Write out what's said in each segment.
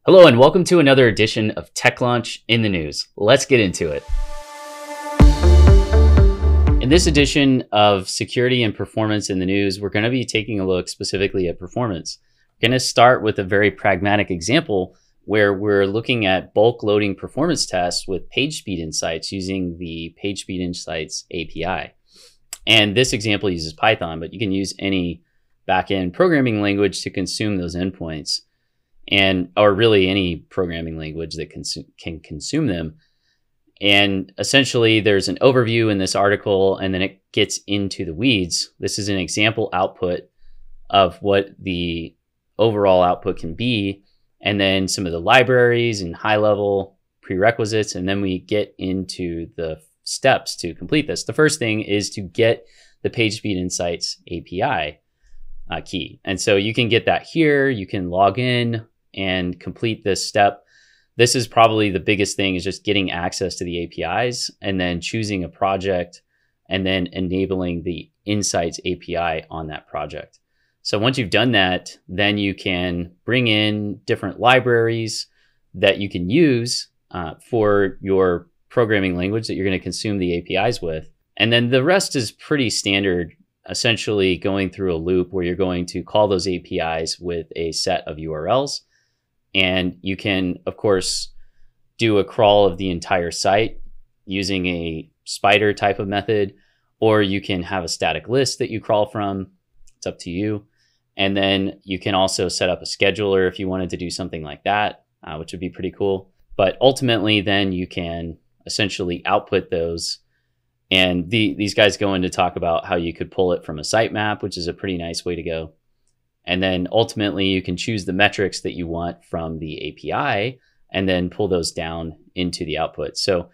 Hello and welcome to another edition of Tech Launch in the News. Let's get into it. In this edition of Security and Performance in the News, we're going to be taking a look specifically at performance. We're going to start with a very pragmatic example where we're looking at bulk loading performance tests with PageSpeed Insights using the PageSpeed Insights API. And this example uses Python, but you can use any backend programming language to consume those endpoints. Or really any programming language that can consume them. And essentially there's an overview in this article and then it gets into the weeds. This is an example output of what the overall output can be, and then some of the libraries and high level prerequisites. And then we get into the steps to complete this. The first thing is to get the PageSpeed Insights API key. And so you can get that here. You can log in and complete this step. This is probably the biggest thing, is just getting access to the APIs and then choosing a project and then enabling the Insights API on that project. So once you've done that, then you can bring in different libraries that you can use for your programming language that you're going to consume the APIs with. And then the rest is pretty standard, essentially going through a loop where you're going to call those APIs with a set of URLs. And you can, of course, do a crawl of the entire site using a spider type of method, or you can have a static list that you crawl from. It's up to you. And then you can also set up a scheduler if you wanted to do something like that, which would be pretty cool. But ultimately, then you can essentially output those. And these guys go in to talk about how you could pull it from a sitemap, which is a pretty nice way to go. And then ultimately you can choose the metrics that you want from the API and then pull those down into the output. So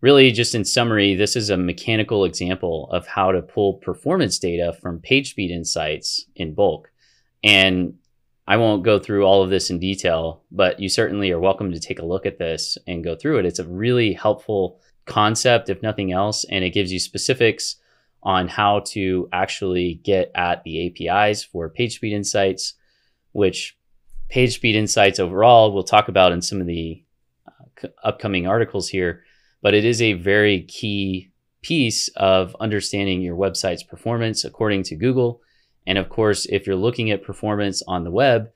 really, just in summary, this is a mechanical example of how to pull performance data from PageSpeed Insights in bulk. And I won't go through all of this in detail, but you certainly are welcome to take a look at this and go through it. It's a really helpful concept, if nothing else, and it gives you specifics on how to actually get at the APIs for PageSpeed Insights, which PageSpeed Insights overall we'll talk about in some of the upcoming articles here, but it is a very key piece of understanding your website's performance according to Google. And of course, if you're looking at performance on the web,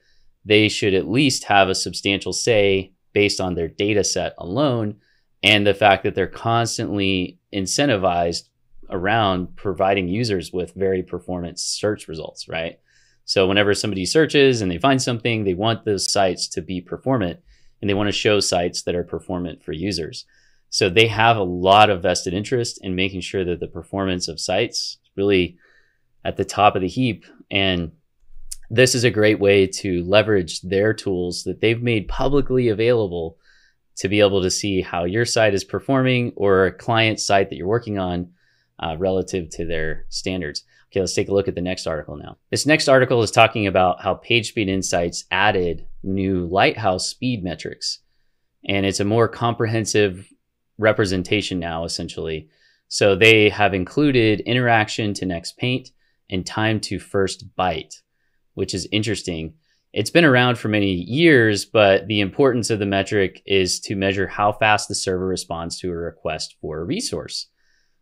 they should at least have a substantial say based on their data set alone and the fact that they're constantly incentivized around providing users with very performant search results, right? So whenever somebody searches and they find something, they want those sites to be performant and they want to show sites that are performant for users. So they have a lot of vested interest in making sure that the performance of sites is really at the top of the heap. And this is a great way to leverage their tools that they've made publicly available to be able to see how your site is performing or a client site that you're working on relative to their standards. Okay, let's take a look at the next article now. This next article is talking about how PageSpeed Insights added new Lighthouse speed metrics. And it's a more comprehensive representation now, essentially. So they have included interaction to next paint and time to first byte, which is interesting. It's been around for many years, but the importance of the metric is to measure how fast the server responds to a request for a resource.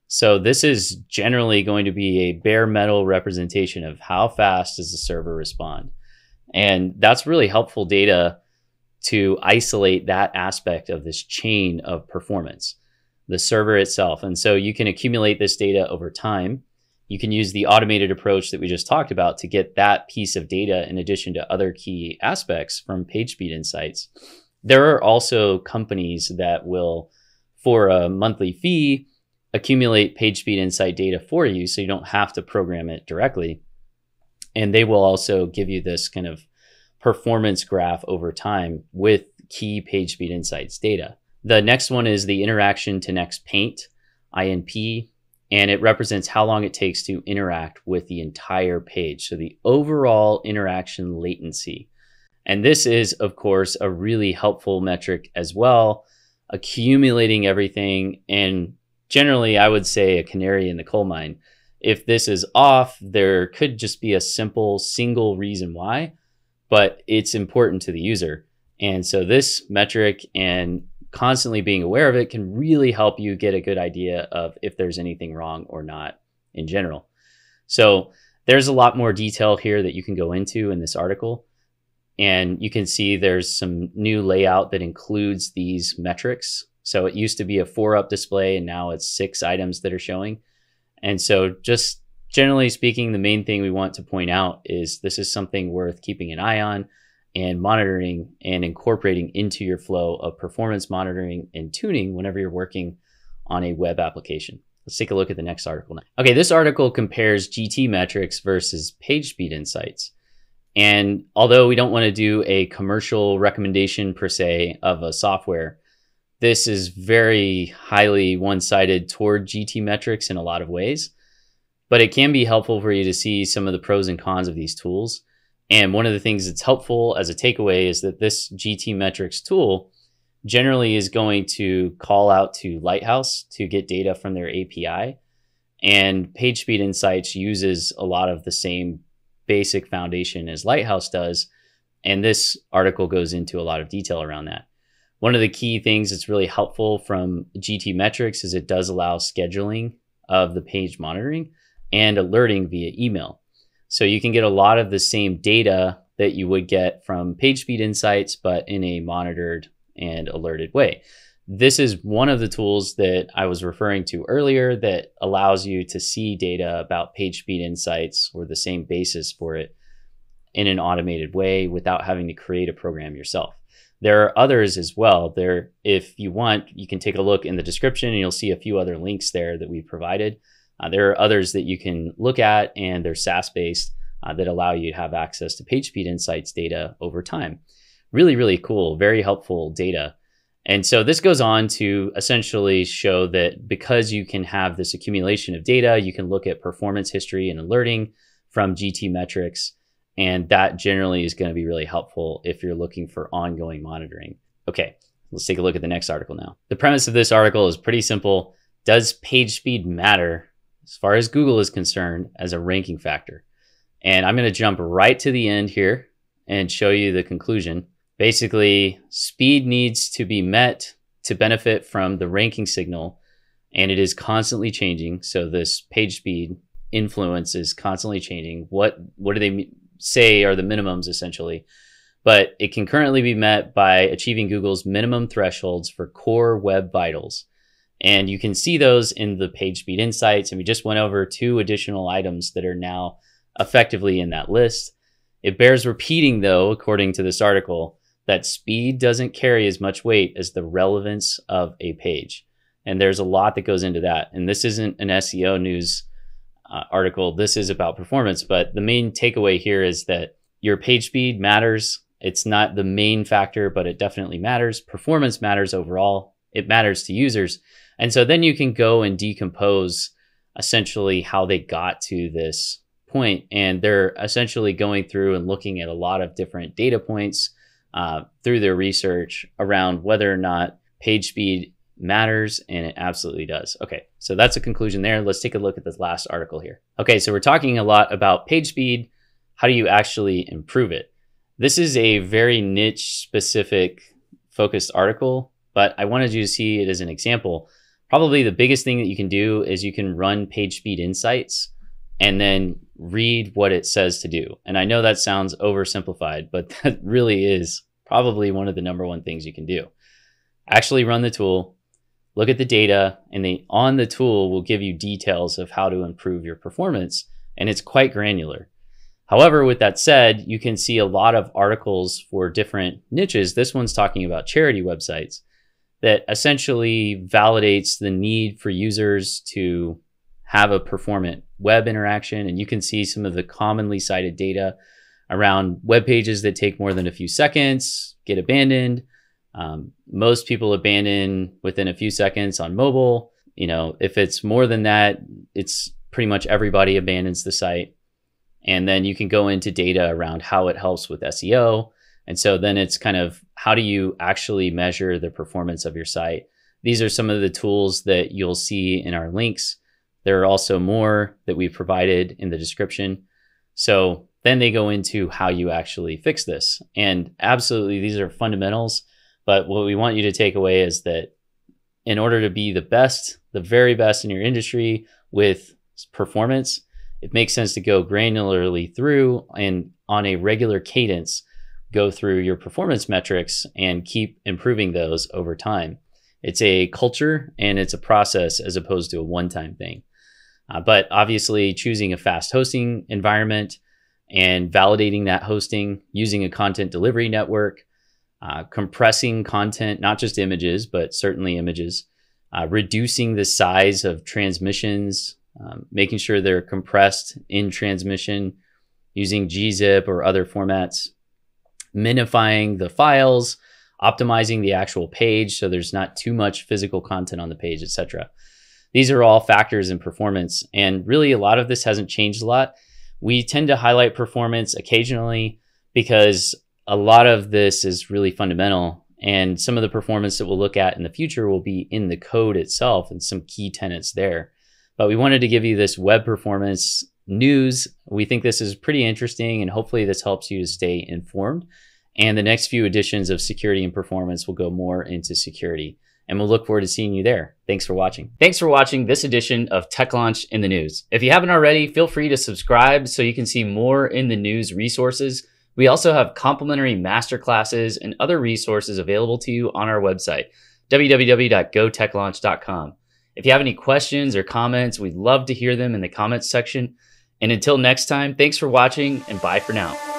So this is generally going to be a bare metal representation of how fast does the server respond. And that's really helpful data to isolate that aspect of this chain of performance, the server itself. And so you can accumulate this data over time. You can use the automated approach that we just talked about to get that piece of data in addition to other key aspects from PageSpeed Insights. There are also companies that will, for a monthly fee, accumulate PageSpeed Insight data for you so you don't have to program it directly. And they will also give you this kind of performance graph over time with key PageSpeed Insights data. The next one is the interaction to next paint, INP, and it represents how long it takes to interact with the entire page. So the overall interaction latency. And this is, of course, a really helpful metric as well, accumulating everything. And generally, I would say a canary in the coal mine. If this is off, there could just be a simple single reason why, but it's important to the user. And so this metric and constantly being aware of it can really help you get a good idea of if there's anything wrong or not in general. So there's a lot more detail here that you can go into in this article. And you can see there's some new layout that includes these metrics. So it used to be a 4-up display and now it's 6 items that are showing. And so just generally speaking, the main thing we want to point out is this is something worth keeping an eye on and monitoring and incorporating into your flow of performance monitoring and tuning whenever you're working on a web application. Let's take a look at the next article now. Okay, this article compares GTmetrix versus PageSpeed Insights. And although we don't want to do a commercial recommendation per se of a software, this is very highly one-sided toward GTmetrix in a lot of ways. But it can be helpful for you to see some of the pros and cons of these tools. And one of the things that's helpful as a takeaway is that this GTmetrix tool generally is going to call out to Lighthouse to get data from their API. And PageSpeed Insights uses a lot of the same basic foundation as Lighthouse does. And this article goes into a lot of detail around that. One of the key things that's really helpful from GTmetrix is it does allow scheduling of the page monitoring and alerting via email. So you can get a lot of the same data that you would get from PageSpeed Insights, but in a monitored and alerted way. This is one of the tools that I was referring to earlier that allows you to see data about PageSpeed Insights or the same basis for it in an automated way without having to create a program yourself. There are others as well. If you want, you can take a look in the description and you'll see a few other links there that we provided. There are others that you can look at, and they're SaaS-based that allow you to have access to PageSpeed Insights data over time. Really, really cool, very helpful data. And so this goes on to essentially show that because you can have this accumulation of data, you can look at performance history and alerting from GTmetrix, and that generally is going to be really helpful if you're looking for ongoing monitoring. Okay, let's take a look at the next article now. The premise of this article is pretty simple. Does page speed matter as far as Google is concerned as a ranking factor? And I'm going to jump right to the end here and show you the conclusion. Basically, speed needs to be met to benefit from the ranking signal, and it is constantly changing. So this page speed influence is constantly changing. What do they say are the minimums essentially? But it can currently be met by achieving Google's minimum thresholds for core web vitals. And you can see those in the PageSpeed Insights. And we just went over 2 additional items that are now effectively in that list. It bears repeating, though, according to this article, that speed doesn't carry as much weight as the relevance of a page. And there's a lot that goes into that. And this isn't an SEO news article. This is about performance. But the main takeaway here is that your page speed matters. It's not the main factor, but it definitely matters. Performance matters overall. It matters to users. And so then you can go and decompose essentially how they got to this point. And they're essentially going through and looking at a lot of different data points through their research around whether or not page speed matters, and it absolutely does. Okay, so that's a conclusion there. Let's take a look at this last article here. Okay, so we're talking a lot about page speed. How do you actually improve it? This is a very niche specific focused article, but I wanted you to see it as an example. Probably the biggest thing that you can do is you can run PageSpeed Insights and then read what it says to do. And I know that sounds oversimplified, but that really is probably one of the #1 things you can do. Actually run the tool, look at the data, and on the tool will give you details of how to improve your performance, and it's quite granular. However, with that said, you can see a lot of articles for different niches. This one's talking about charity websites that essentially validates the need for users to have a performant web interaction. And you can see some of the commonly cited data around web pages that take more than a few seconds, get abandoned. Most people abandon within a few seconds on mobile. You know, if it's more than that, it's pretty much everybody abandons the site. And then you can go into data around how it helps with SEO. And so then it's kind of how do you actually measure the performance of your site? These are some of the tools that you'll see in our links. There are also more that we've provided in the description. So Then they go into how you actually fix this. And absolutely, these are fundamentals. But what we want you to take away is that in order to be the best, the very best in your industry with performance, it makes sense to go granularly through and on a regular cadence, go through your performance metrics and keep improving those over time. It's a culture and it's a process as opposed to a one-time thing. But obviously choosing a fast hosting environment and validating that hosting, using a content delivery network, compressing content, not just images, but certainly images, reducing the size of transmissions, making sure they're compressed in transmission, using gzip or other formats, minifying the files, optimizing the actual page so there's not too much physical content on the page, etc. These are all factors in performance, and really a lot of this hasn't changed a lot. We tend to highlight performance occasionally because a lot of this is really fundamental, and some of the performance that we'll look at in the future will be in the code itself and some key tenets there. But we wanted to give you this web performance news. We think this is pretty interesting, and hopefully this helps you to stay informed. And the next few editions of security and performance will go more into security. And we'll look forward to seeing you there. Thanks for watching. Thanks for watching this edition of Tech Launch in the News. If you haven't already, feel free to subscribe so you can see more in the news resources. We also have complimentary masterclasses and other resources available to you on our website, www.gotechlaunch.com. If you have any questions or comments, we'd love to hear them in the comments section. And until next time, thanks for watching and bye for now.